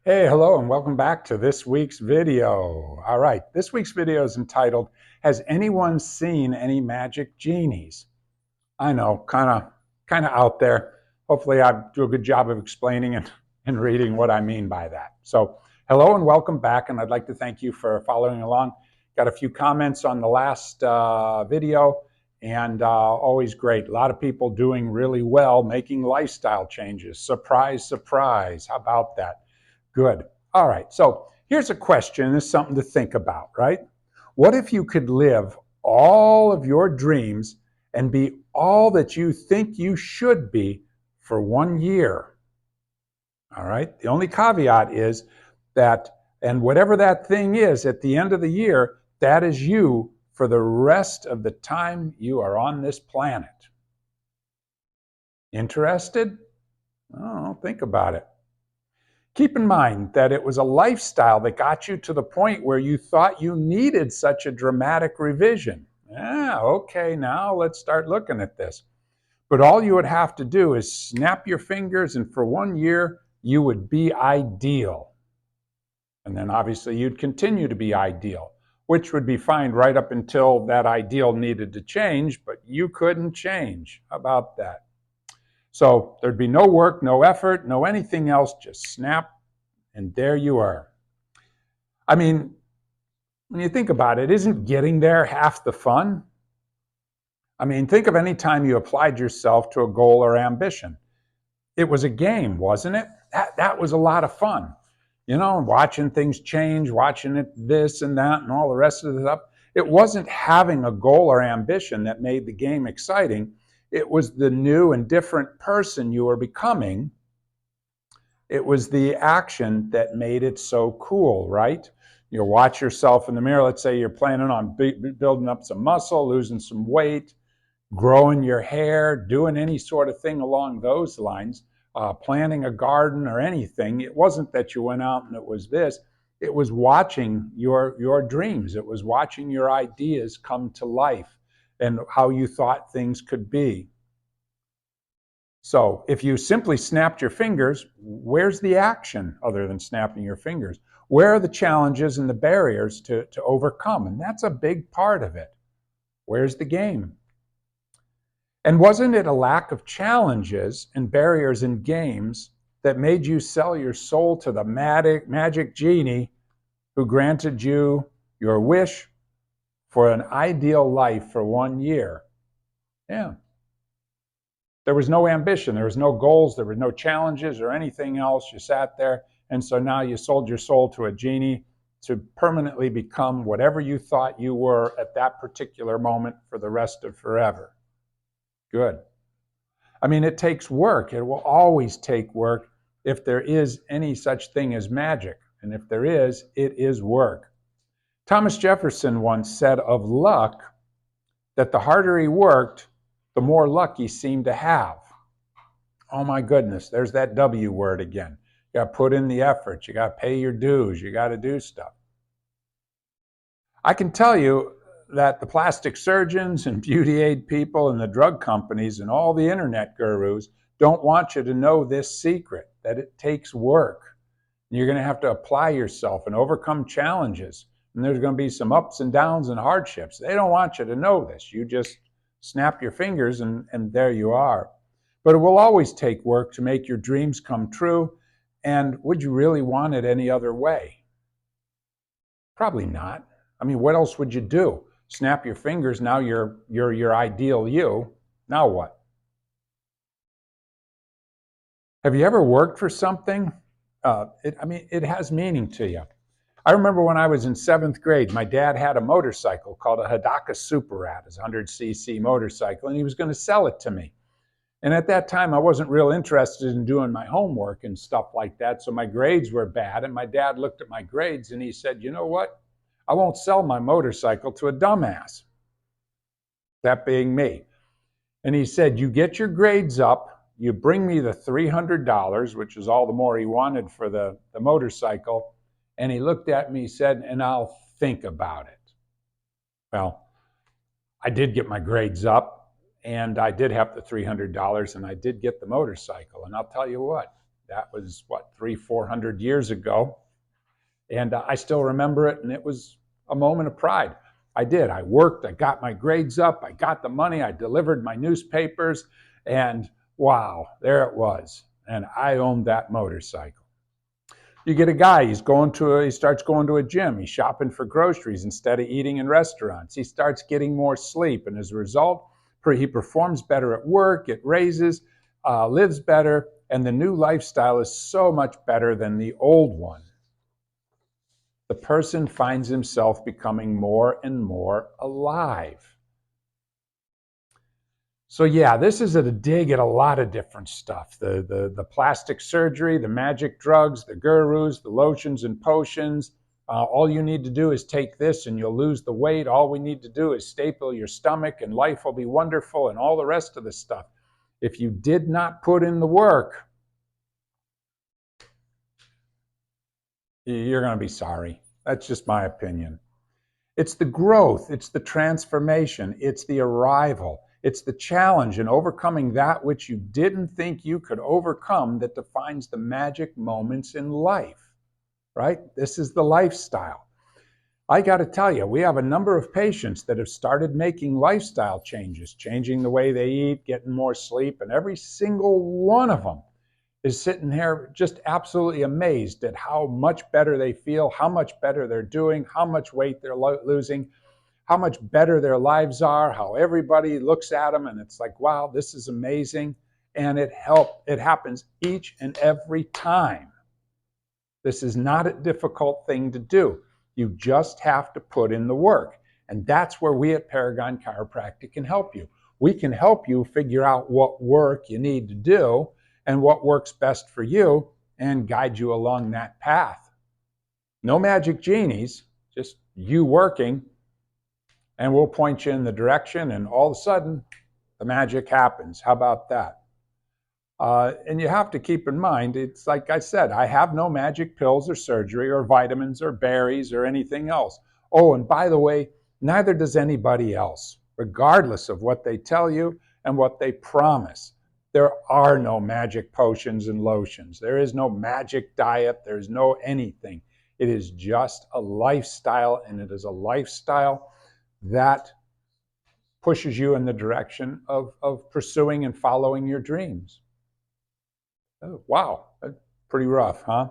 Hey, hello, and welcome back to this week's video. All right, this week's video is entitled, Has Anyone Seen Any Magic Genies? I know, kind of out there. Hopefully I do a good job of explaining and reading what I mean by that. So, hello and welcome back, and I'd like to thank you for following along. Got a few comments on the last video, and always great. A lot of people doing really well, making lifestyle changes. Surprise, surprise. How about that? Good. All right. So here's a question. It's something to think about, right? What if you could live all of your dreams and be all that you think you should be for 1 year? All right. The only caveat is that, and whatever that thing is at the end of the year, that is you for the rest of the time you are on this planet. Interested? Oh, think about it. Keep in mind that it was a lifestyle that got you to the point where you thought you needed such a dramatic revision. Okay, now let's start looking at this. But all you would have to do is snap your fingers, and for 1 year, you would be ideal. And then obviously you'd continue to be ideal, which would be fine right up until that ideal needed to change, but you couldn't change. How about that? So there'd be no work, no effort, no anything else, just snap, and there you are. I mean, when you think about it, isn't getting there half the fun? I mean, think of any time you applied yourself to a goal or ambition. It was a game, wasn't it? That was a lot of fun. You know, watching things change, watching it this and that and all the rest of the stuff. It wasn't having a goal or ambition that made the game exciting. It was the new and different person you were becoming. It was the action that made it so cool, right? You watch yourself in the mirror. Let's say you're planning on building up some muscle, losing some weight, growing your hair, doing any sort of thing along those lines, planting a garden or anything. It wasn't that you went out and it was this. It was watching your dreams. It was watching your ideas come to life and how you thought things could be. So if you simply snapped your fingers, where's the action other than snapping your fingers? Where are the challenges and the barriers to overcome? And that's a big part of it. Where's the game? And wasn't it a lack of challenges and barriers in games that made you sell your soul to the magic genie who granted you your wish for an ideal life for 1 year? Yeah. There was no ambition, there was no goals, there were no challenges or anything else. You sat there, and so now you sold your soul to a genie to permanently become whatever you thought you were at that particular moment for the rest of forever. Good. I mean, it takes work. It will always take work if there is any such thing as magic. And if there is, it is work. Thomas Jefferson once said of luck that the harder he worked, the more luck he seemed to have. Oh my goodness, there's that W word again. You got to put in the effort. You got to pay your dues. You got to do stuff. I can tell you that the plastic surgeons and beauty aid people and the drug companies and all the internet gurus don't want you to know this secret, that it takes work. You're going to have to apply yourself and overcome challenges. And there's going to be some ups and downs and hardships. They don't want you to know this. You just snap your fingers and there you are. But it will always take work to make your dreams come true. And would you really want it any other way? Probably not. I mean, what else would you do? Snap your fingers, now you're your ideal you. Now what? Have you ever worked for something? It has meaning to you. I remember when I was in 7th grade, my dad had a motorcycle called a Hidaka Super Rat, a 100cc motorcycle, and he was going to sell it to me. And at that time, I wasn't real interested in doing my homework and stuff like that, so my grades were bad. And my dad looked at my grades and he said, you know what? I won't sell my motorcycle to a dumbass. That being me. And he said, you get your grades up, you bring me the $300, which is all the more he wanted for the motorcycle. And he looked at me and said, and I'll think about it. Well, I did get my grades up, and I did have the $300, and I did get the motorcycle. And I'll tell you what, That was, what, 300-400 years ago. And I still remember it, and it was a moment of pride. I did. I worked, I got my grades up, I got the money, I delivered my newspapers, and wow, there it was. And I owned that motorcycle. You get a guy, he starts going to a gym, he's shopping for groceries instead of eating in restaurants. He starts getting more sleep, and as a result, he performs better at work, it raises, lives better, and the new lifestyle is so much better than the old one. The person finds himself becoming more and more alive. So yeah, this is a dig at a lot of different stuff. The plastic surgery, the magic drugs, the gurus, the lotions and potions. All you need to do is take this and you'll lose the weight. All we need to do is staple your stomach and life will be wonderful, and all the rest of the stuff. If you did not put in the work, you're going to be sorry. That's just my opinion. It's the growth, it's the transformation, it's the arrival, it's the challenge in overcoming that which you didn't think you could overcome that defines the magic moments in life, right? This is the lifestyle. I got to tell you, we have a number of patients that have started making lifestyle changes, changing the way they eat, getting more sleep, and every single one of them is sitting here just absolutely amazed at how much better they feel, how much better they're doing, how much weight they're losing, how much better their lives are, how everybody looks at them and it's like, wow, this is amazing. And it happens each and every time. This is not a difficult thing to do. You just have to put in the work. And that's where we at Paragon Chiropractic can help you. We can help you figure out what work you need to do and what works best for you and guide you along that path. No magic genies, just you working, and we'll point you in the direction, and all of a sudden, the magic happens. How about that? And you have to keep in mind, it's like I said, I have no magic pills or surgery or vitamins or berries or anything else. Oh, and by the way, neither does anybody else, regardless of what they tell you and what they promise. There are no magic potions and lotions. There is no magic diet. There's no anything. It is just a lifestyle, and it is a lifestyle that pushes you in the direction of pursuing and following your dreams. Oh, wow, that's pretty rough, huh?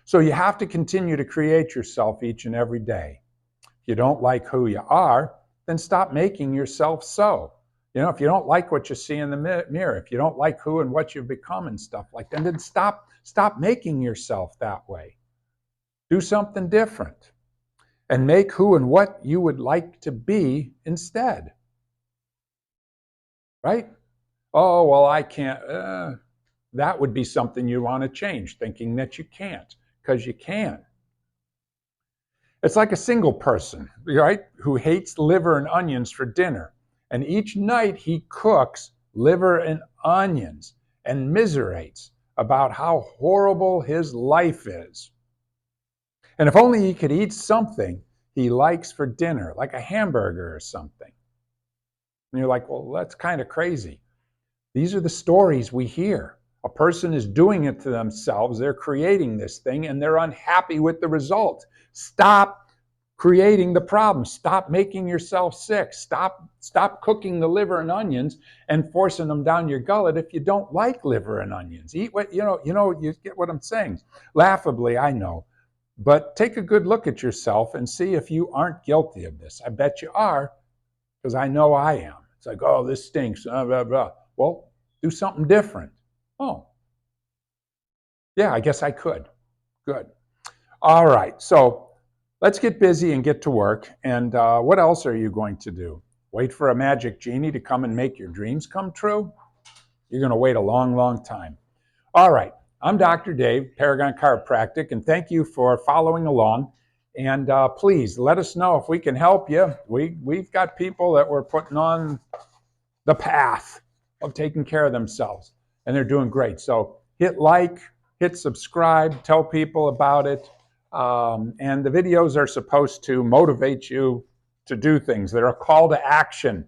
So you have to continue to create yourself each and every day. If you don't like who you are, then stop making yourself so. If you don't like what you see in the mirror, if you don't like who and what you've become and stuff like that, then stop making yourself that way. Do something different and make who and what you would like to be instead. Right? Oh, well, I can't. That would be something you want to change, thinking that you can't, because you can. It's like a single person, right, who hates liver and onions for dinner. And each night he cooks liver and onions and miserates about how horrible his life is. And if only he could eat something he likes for dinner, like a hamburger or something. And you're like, well, that's kind of crazy. These are the stories we hear. A person is doing it to themselves. They're creating this thing and they're unhappy with the result. Stop creating the problem. Stop making yourself sick. Stop cooking the liver and onions and forcing them down your gullet if you don't like liver and onions. Eat what, you get what I'm saying. Laughably, I know. But take a good look at yourself and see if you aren't guilty of this. I bet you are, because I know I am. It's like, oh, this stinks, blah, blah, blah. Well, do something different. Oh, yeah, I guess I could. Good. All right, so let's get busy and get to work. And what else are you going to do? Wait for a magic genie to come and make your dreams come true? You're going to wait a long, long time. All right, I'm Dr. Dave, Paragon Chiropractic, and thank you for following along. And please let us know if we can help you. We've got people that we're putting on the path of taking care of themselves, and they're doing great. So hit like, hit subscribe, tell people about it. And the videos are supposed to motivate you to do things. They're a call to action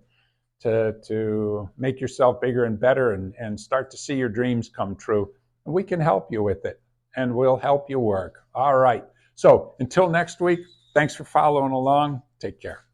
to make yourself bigger and better and start to see your dreams come true. and we can help you with it, and we'll help you work. All right. So until next week, thanks for following along. Take care.